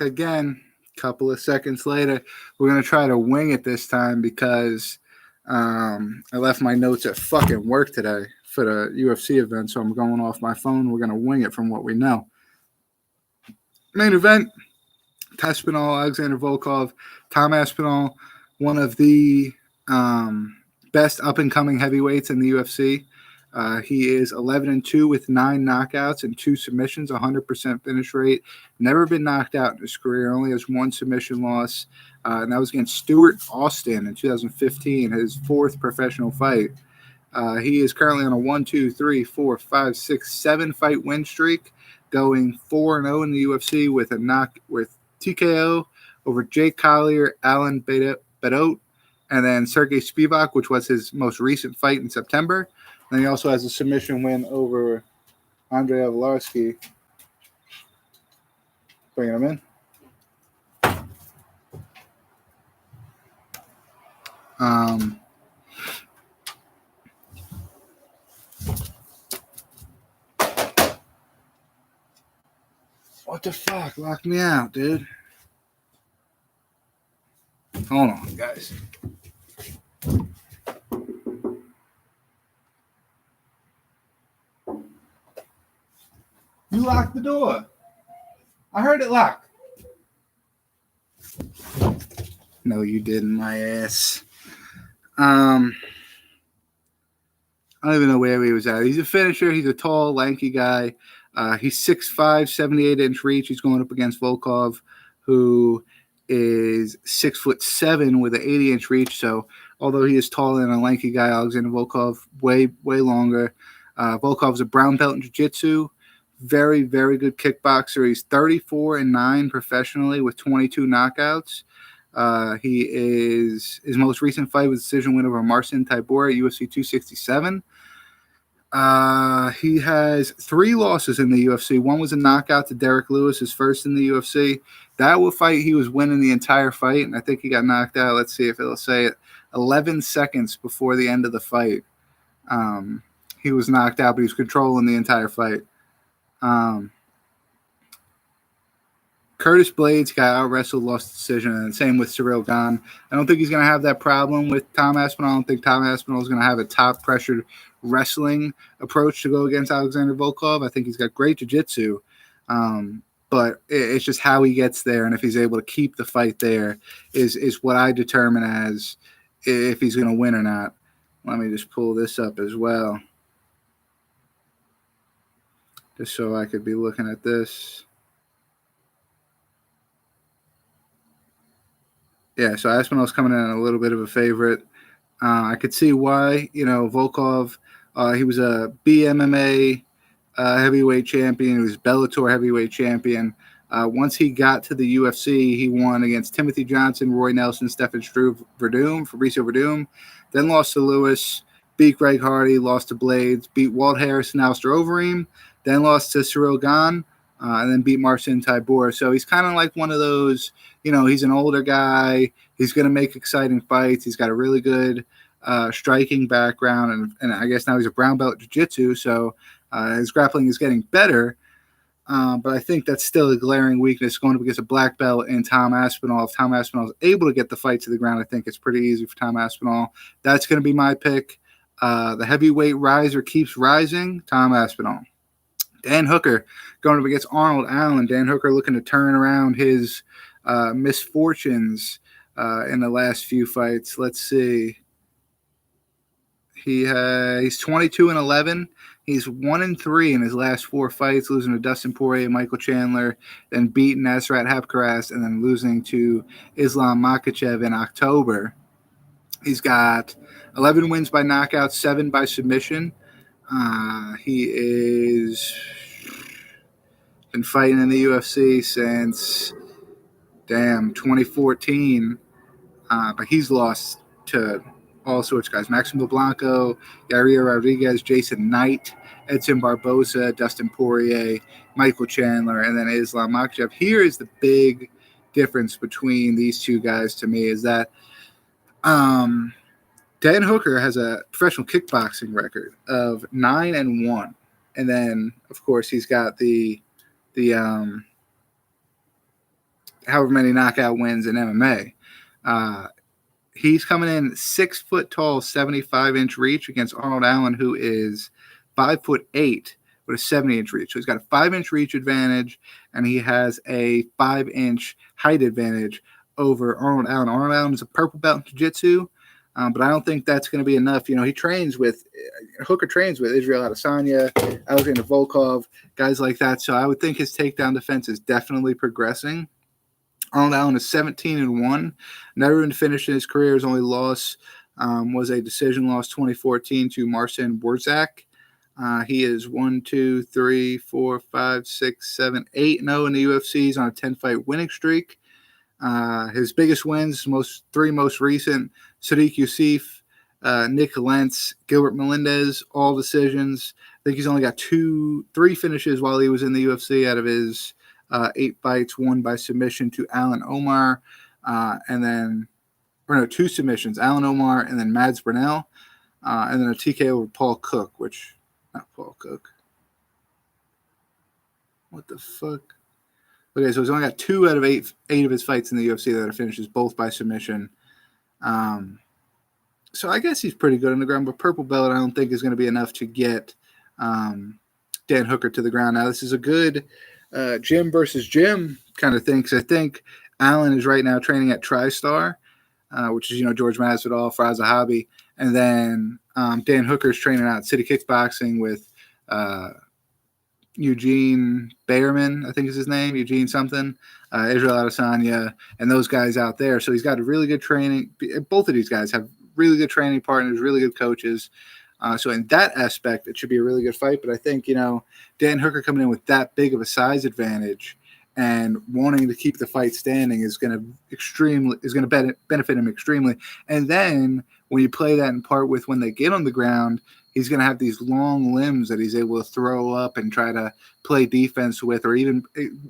back again. A couple of seconds later, we're gonna try to wing it this time because I left my notes at fucking work today for the UFC event, so I'm going off my phone. We're gonna wing it from what we know. Main event: Aspinall, Alexander Volkov. Tom Aspinall, one of the best up-and-coming heavyweights in the UFC. He is 11-2 with 9 knockouts and 2 submissions, 100% finish rate. Never been knocked out in his career. Only has 1 submission loss, and that was against Stuart Austin in 2015, his 4th professional fight. He is currently on a 7-fight win streak, going 4-0 in the UFC with TKO over Jake Collier, Alan Bedot, and then Sergey Spivak, which was his most recent fight in September. And he also has a submission win over Andrei Arlovski. Bringing him in. What the fuck? Lock me out, dude. Hold on, guys. You locked the door. I heard it lock. No, you didn't, my ass. I don't even know where he was at. He's a finisher. He's a tall, lanky guy. He's 6'5", 78-inch reach. He's going up against Volkov, who is 6'7" with an 80-inch reach. So, although he is taller than a lanky guy, Alexander Volkov way longer. Volkov's a brown belt in jiu-jitsu. Very, very good kickboxer. He's 34-9 professionally with 22 knockouts. His most recent fight was a decision win over Marcin Tybura at UFC 267. He has 3 losses in the UFC. One was a knockout to Derek Lewis, his first in the UFC. That was fight he was winning the entire fight, and I think he got knocked out. Let's see if it'll say it. 11 seconds before the end of the fight, he was knocked out, but he was controlling the entire fight. Curtis Blades got out-wrestled, lost the decision, and same with Ciryl Gane. I don't think he's going to have that problem with Tom Aspinall. I don't think Tom Aspinall is going to have a top-pressured wrestling approach to go against Alexander Volkov. I think he's got great jiu-jitsu, but it's just how he gets there, and if he's able to keep the fight there is what I determine as if he's going to win or not. Let me just pull this up as well, just so I could be looking at this. Yeah, so Aspinall's coming in a little bit of a favorite. I could see why. Volkov, he was a BMMA heavyweight champion. He was Bellator heavyweight champion. Once he got to the UFC, he won against Timothy Johnson, Roy Nelson, Stefan Struve, Fabricio Verdum. Then lost to Lewis, beat Greg Hardy, lost to Blades, beat Walt Harris and Alistair Overeem. Then lost to Ciryl Gane, and then beat Marcin Tybura. So he's kind of like one of those, he's an older guy. He's going to make exciting fights. He's got a really good striking background, and I guess now he's a brown belt jiu-jitsu, so his grappling is getting better. But I think that's still a glaring weakness going up against a black belt in Tom Aspinall. If Tom Aspinall is able to get the fight to the ground, I think it's pretty easy for Tom Aspinall. That's going to be my pick. The heavyweight riser keeps rising, Tom Aspinall. Dan Hooker going up against Arnold Allen. Dan Hooker looking to turn around his misfortunes in the last few fights. Let's see. He's 22-11. He's 1-3 in his last 4 fights, losing to Dustin Poirier, Michael Chandler, then beating Nasrat Haqparast, and then losing to Islam Makhachev in October. He's got 11 wins by knockout, 7 by submission. He is been fighting in the UFC since 2014, but he's lost to all sorts of guys: Maximo Blanco, Yair Rodriguez, Jason Knight, Edson Barboza, Dustin Poirier, Michael Chandler, and then Islam Makhachev. Here is the big difference between these two guys to me is that Dan Hooker has a professional kickboxing record of 9-1, and then of course he's got the however many knockout wins in MMA. He's coming in 6 foot tall, 75-inch reach against Arnold Allen, who is 5'8" with a 70-inch reach. So he's got a 5-inch reach advantage, and he has a 5-inch height advantage over Arnold Allen. Arnold Allen is a purple belt in jiu-jitsu, but I don't think that's going to be enough. He trains with Hooker trains with Israel Adesanya, Alexander Volkov, guys like that. So I would think his takedown defense is definitely progressing. Arnold Allen is 17-1. Never been finished in his career. His only loss was a decision loss 2014 to Marcin Borzak. He is 1, 2, 3, 4, 5, 6, 7, 8-0 in the UFC. He's on a 10-fight winning streak. His biggest wins, three most recent, Sadiq Youssef, Nick Lentz, Gilbert Melendez, all decisions. I think he's only got 3 finishes while he was in the UFC out of his 8 fights, one by submission to Alan Omar, 2 submissions, Alan Omar and then Mads Burnell, and then a TKO over Paul Cook, not Paul Cook. What the fuck? Okay, so he's only got 2 out of 8 of his fights in the UFC that are finishes, both by submission. So I guess he's pretty good on the ground, but purple belt I don't think is going to be enough to get Dan Hooker to the ground. Now, this is a good gym versus gym kind of thing, because I think Allen is right now training at TriStar, which is, George Masvidal, Faraz Zahabi, and then Dan Hooker's training out at City Kicks Boxing with Eugene Bayerman, I think is his name, Eugene something, Israel Adesanya, and those guys out there. So he's got a really good training. Both of these guys have really good training partners, really good coaches. So in that aspect, it should be a really good fight. But I think, Dan Hooker coming in with that big of a size advantage and wanting to keep the fight standing is going to benefit him extremely. And then when you play that in part with when they get on the ground, he's going to have these long limbs that he's able to throw up and try to play defense with, or even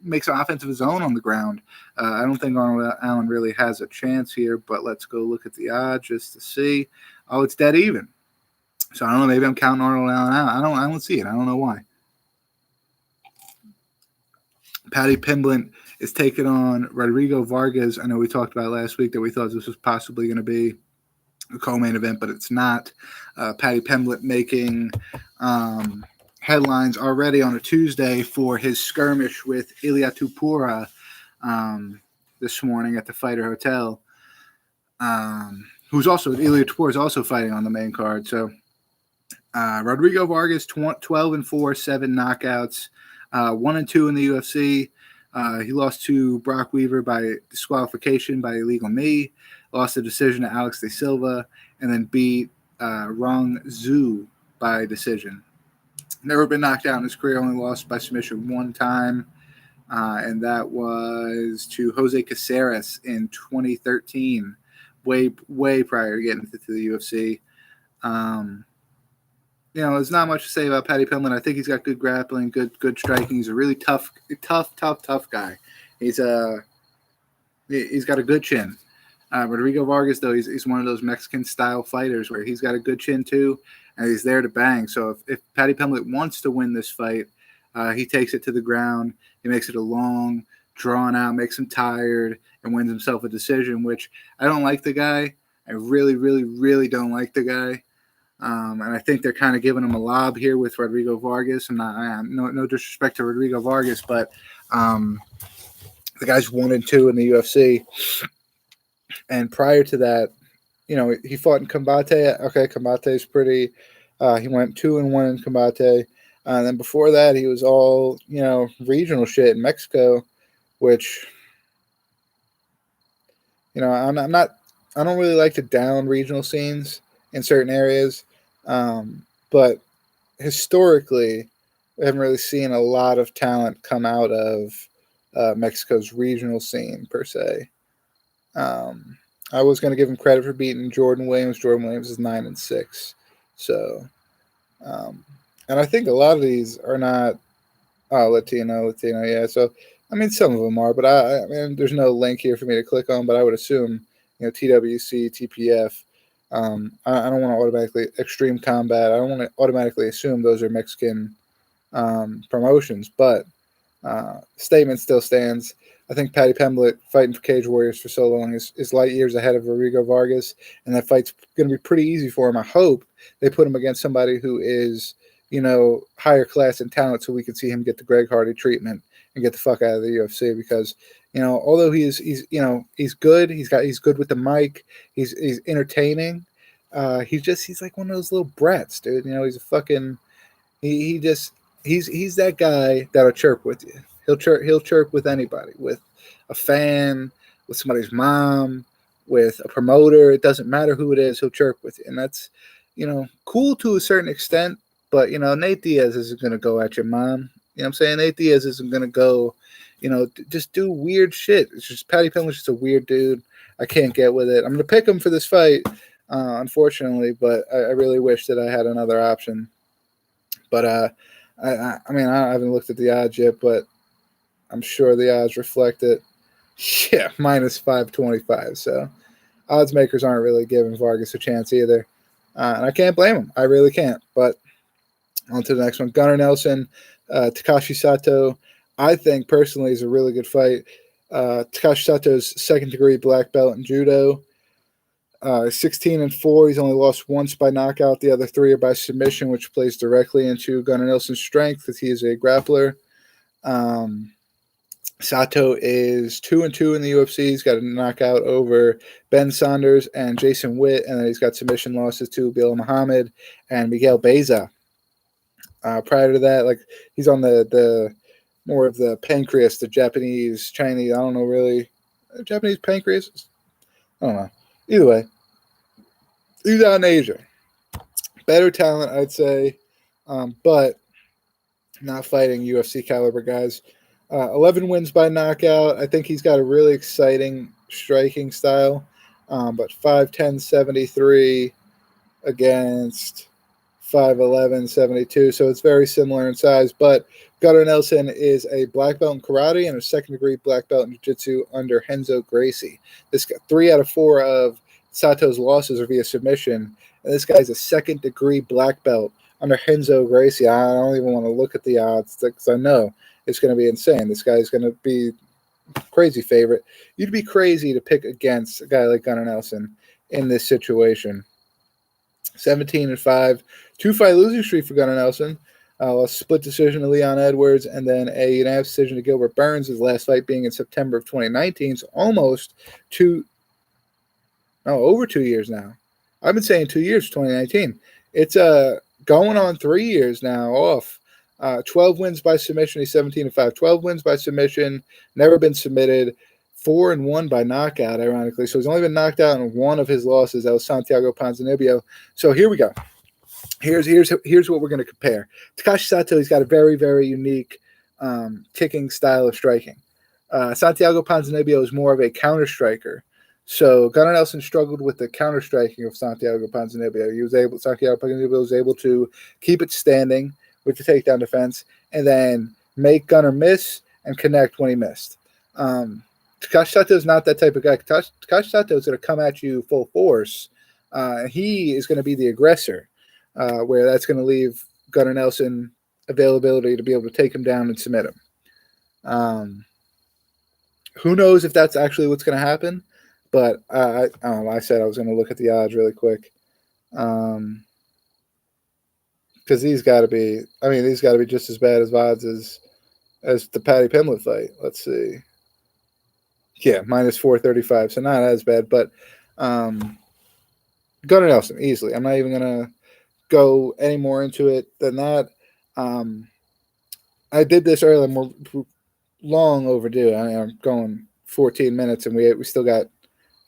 make some offense of his own on the ground. I don't think Arnold Allen really has a chance here, but let's go look at the odds just to see. Oh, it's dead even. So I don't know. Maybe I'm counting Arnold Allen out. I don't see it. I don't know why. Paddy Pimlin is taking on Rodrigo Vargas. I know we talked about last week that we thought this was possibly going to be a co-main event, but it's not. Paddy Pimblett making headlines already on a Tuesday for his skirmish with Ilia Topuria this morning at the Fighter Hotel. Ilia Topuria is also fighting on the main card. So Rodrigo Vargas 12-4, 7 knockouts, 1-2 in the UFC. He lost to Brock Weaver by disqualification by illegal knee, lost a decision to Alex De Silva, and then beat Rong Zhu by decision. Never been knocked out in his career, only lost by submission 1 time, and that was to Jose Caceres in 2013, way prior to getting to the UFC. There's not much to say about Paddy Pimblett. I think he's got good grappling, good striking. He's a really tough guy. He's got a good chin. Rodrigo Vargas, though, he's one of those Mexican-style fighters where he's got a good chin, too, and he's there to bang. So if Paddy Pimblett wants to win this fight, he takes it to the ground. He makes it a long, drawn-out, makes him tired, and wins himself a decision, which I don't like the guy. I really, really, really don't like the guy. And I think they're kind of giving him a lob here with Rodrigo Vargas. No disrespect to Rodrigo Vargas, but the guy's 1-2 in the UFC. And prior to that, he fought in Combate. Okay, Combate is pretty. He went 2-1 in Combate. And then before that, he was all regional shit in Mexico, which I'm not. I don't really like to down regional scenes in certain areas, but historically, we haven't really seen a lot of talent come out of Mexico's regional scene per se. I was going to give him credit for beating Jordan Williams. Jordan Williams is 9-6, so and I think a lot of these are not Latino, yeah. So some of them are, but I mean, there's no link here for me to click on, but I would assume TWC, TPF. I don't want to automatically Extreme Combat. I don't want to automatically assume those are Mexican promotions, but statement still stands. I think Paddy Pimblin fighting for Cage Warriors for so long is light years ahead of Rodrigo Vargas, and that fight's going to be pretty easy for him. I hope they put him against somebody who is, higher class and talent, so we can see him get the Greg Hardy treatment and get the fuck out of the UFC. Because although he's good, he's good with the mic, he's entertaining. He's like one of those little brats, dude. He's a fucking he's that guy that'll chirp with you. He'll chirp with anybody, with a fan, with somebody's mom, with a promoter. It doesn't matter who it is. He'll chirp with you, and that's cool to a certain extent. But Nate Diaz isn't gonna go at your mom. You know what I'm saying? Nate Diaz isn't gonna go, just do weird shit. It's just Paddy Pimlin's just a weird dude. I can't get with it. I'm gonna pick him for this fight, unfortunately, but I really wish that I had another option. But I haven't looked at the odds yet, but I'm sure the odds reflect it. Yeah, minus 525. So odds makers aren't really giving Vargas a chance either. And I can't blame him. I really can't. But on to the next one. Gunnar Nelson, Takashi Sato, I think personally is a really good fight. Takashi Sato's second-degree black belt in judo. 16-4. He's only lost once by knockout. The other 3 are by submission, which plays directly into Gunnar Nelson's strength, because he is a grappler. Sato is 2-2 in the UFC. He's got a knockout over Ben Saunders and Jason Witt, and then he's got submission losses to Bilal Muhammad and Miguel Beza. Prior to that, he's on the more of the pancreas, the Japanese, Chinese, I don't know really. Japanese pancreas? I don't know. Either way, he's out in Asia. Better talent, I'd say, but not fighting UFC caliber guys. 11 wins by knockout. I think he's got a really exciting striking style, but 5'10", 73 against 5'11", 72. So it's very similar in size. But Gunnar Nelson is a black belt in karate and a second-degree black belt in jiu-jitsu under Renzo Gracie. This got 3 out of 4 of Sato's losses are via submission, and this guy's a second-degree black belt under Renzo Gracie. I don't even want to look at the odds because I know it's going to be insane. This guy's going to be crazy favorite. You'd be crazy to pick against a guy like Gunnar Nelson in this situation. 17-5, 2-fight losing streak for Gunnar Nelson. A split decision to Leon Edwards, and then a unanimous decision to Gilbert Burns. His last fight being in September of 2019, so over 2 years now. I've been saying 2 years, 2019. It's going on 3 years now off. 12 wins by submission. He's 17-5. 12 wins by submission. Never been submitted. 4-1 by knockout, ironically. So he's only been knocked out in one of his losses. That was Santiago Ponzinibbio. So here we go. Here's what we're going to compare. Takashi Sato, he's got a very, very unique kicking style of striking. Santiago Ponzinibbio is more of a counter striker. So Gunnar Nelson struggled with the counter striking of Santiago Ponzinibbio. Santiago Ponzinibbio was able to keep it standing with the takedown defense, and then make Gunnar miss and connect when he missed. Takashi Sato is not that type of guy. Takashi Sato is going to come at you full force. He is going to be the aggressor, where that's going to leave Gunnar Nelson availability to be able to take him down and submit him. Who knows if that's actually what's going to happen, but I don't know. I said I was going to look at the odds really quick. Because these got to be just as bad as odds as the Paddy Pimblin fight. Let's see. Yeah, minus 435, so not as bad. But Gunnar Nelson, easily. I'm not even going to go any more into it than that. I did this earlier. We're long overdue. I'm going 14 minutes, and we still got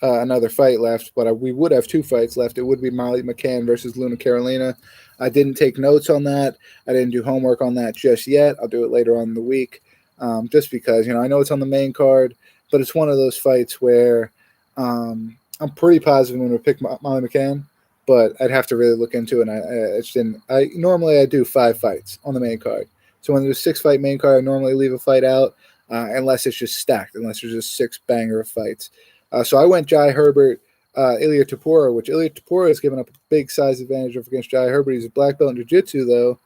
another fight left. But we would have 2 fights left. It would be Molly Mccann versus Luna Carolina. I didn't take notes on that. I didn't do homework on that just yet. I'll do it later on in the week, just because I know it's on the main card, but it's one of those fights where I'm pretty positive I'm going to pick Molly Mccann, but I'd have to really look into it. And normally I do 5 fights on the main card. So when there's a 6-fight main card, I normally leave a fight out, unless it's just stacked, unless there's just 6 banger of fights. So I went Jai Herbert, Ilia Topuria, which Ilia Topuria has given up a big size advantage against Jai Herbert. He's a black belt in jiu-jitsu, though.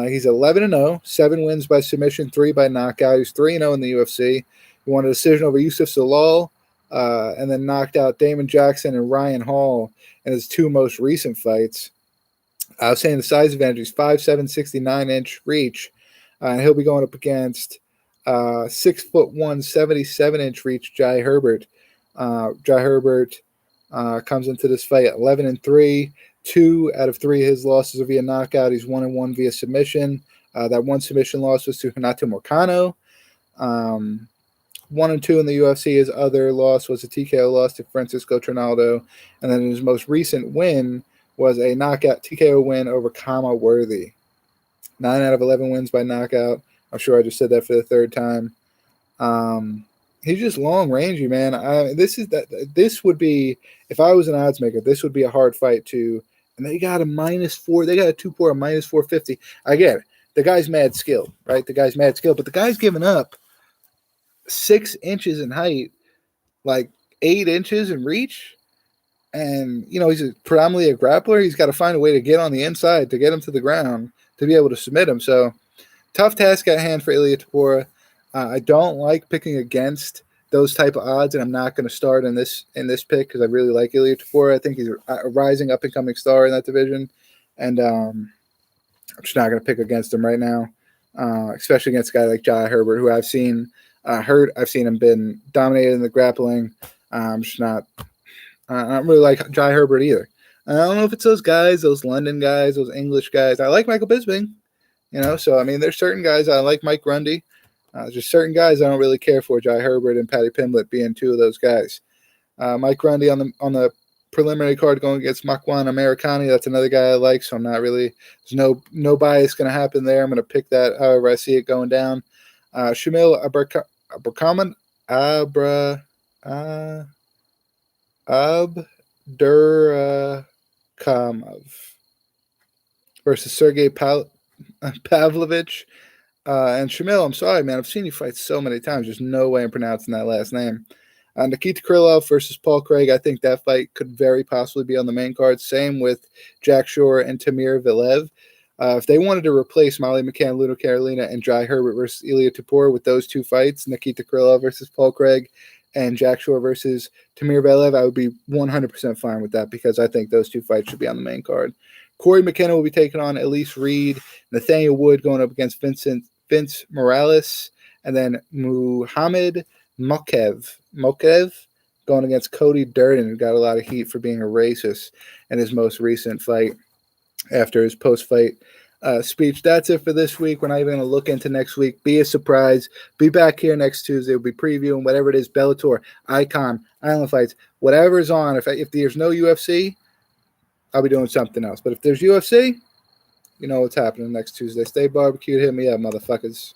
He's 11-0, 7 wins by submission, 3 by knockout. He's 3-0 in the UFC. He won a decision over Yusuf Zalal, and then knocked out Damon Jackson and Ryan Hall in his 2 most recent fights. I was saying the size advantage is 5'7", 69-inch reach. And he'll be going up against 6'1", 77-inch reach Jai Herbert. Jai Herbert comes into this fight 11-3. 2 out of 3 of his losses are via knockout. He's 1-1 via submission. That one submission loss was to Renato Moicano. 1-2 in the UFC. His other loss was a TKO loss to Francisco Trinaldo. And then his most recent win was a knockout TKO win over Kama Worthy. 9 out of 11 wins by knockout. I'm sure I just said that for the 3rd time. He's just long rangey, man. This would be, if I was an odds maker, this would be a hard fight to. And they got a -4. They got a 2-4, a -450. I get it. The guy's mad skilled, right? The guy's mad skilled, but the guy's giving up 6 inches in height, like 8 inches in reach. And, he's predominantly a grappler. He's got to find a way to get on the inside to get him to the ground to be able to submit him. So, tough task at hand for Ilia Topuria. I don't like picking against those type of odds, and I'm not going to start in this pick because I really like Ilia Topuria. I think he's a rising up-and-coming star in that division. And I'm just not going to pick against him right now, especially against a guy like Jai Herbert, who I've seen him been dominated in the grappling. I'm just not – I don't really like Jai Herbert either. I don't know if it's those guys, those London guys, those English guys. I like Michael Bisping, So, there's certain guys. I like Mike Grundy. Just certain guys I don't really care for. Jai Herbert and Paddy Pimlin being 2 of those guys. Mike Grundy on the preliminary card going against Mccann Americani. That's another guy I like, so I'm not really – there's no bias going to happen there. I'm going to pick that however I see it going down. Shamil Abdurakhimov versus Sergey Pavlovich. And Shamil, I'm sorry, man. I've seen you fight so many times. There's no way I'm pronouncing that last name. Nikita Krylov versus Paul Craig. I think that fight could very possibly be on the main card. Same with Jack Shore and Tamir Velev. If they wanted to replace Molly McCann, Ludo Carolina, and Jai Herbert versus Ilia Topuria with those 2 fights, Nikita Krylov versus Paul Craig and Jack Shore versus Tamir Velev, I would be 100% fine with that because I think those 2 fights should be on the main card. Corey McKenna will be taking on Elise Reed. Nathaniel Wood going up against Vince Morales. And then Muhammad Mokev going against Cody Durden, who got a lot of heat for being a racist in his most recent fight after his post-fight speech. That's it for this week. We're not even going to look into next week. Be a surprise. Be back here next Tuesday. We'll be previewing whatever it is, Bellator, Icon, Island Fights, whatever is on. If there's no UFC, I'll be doing something else. But if there's UFC, you know what's happening next Tuesday. Stay barbecued. Hit me up, motherfuckers.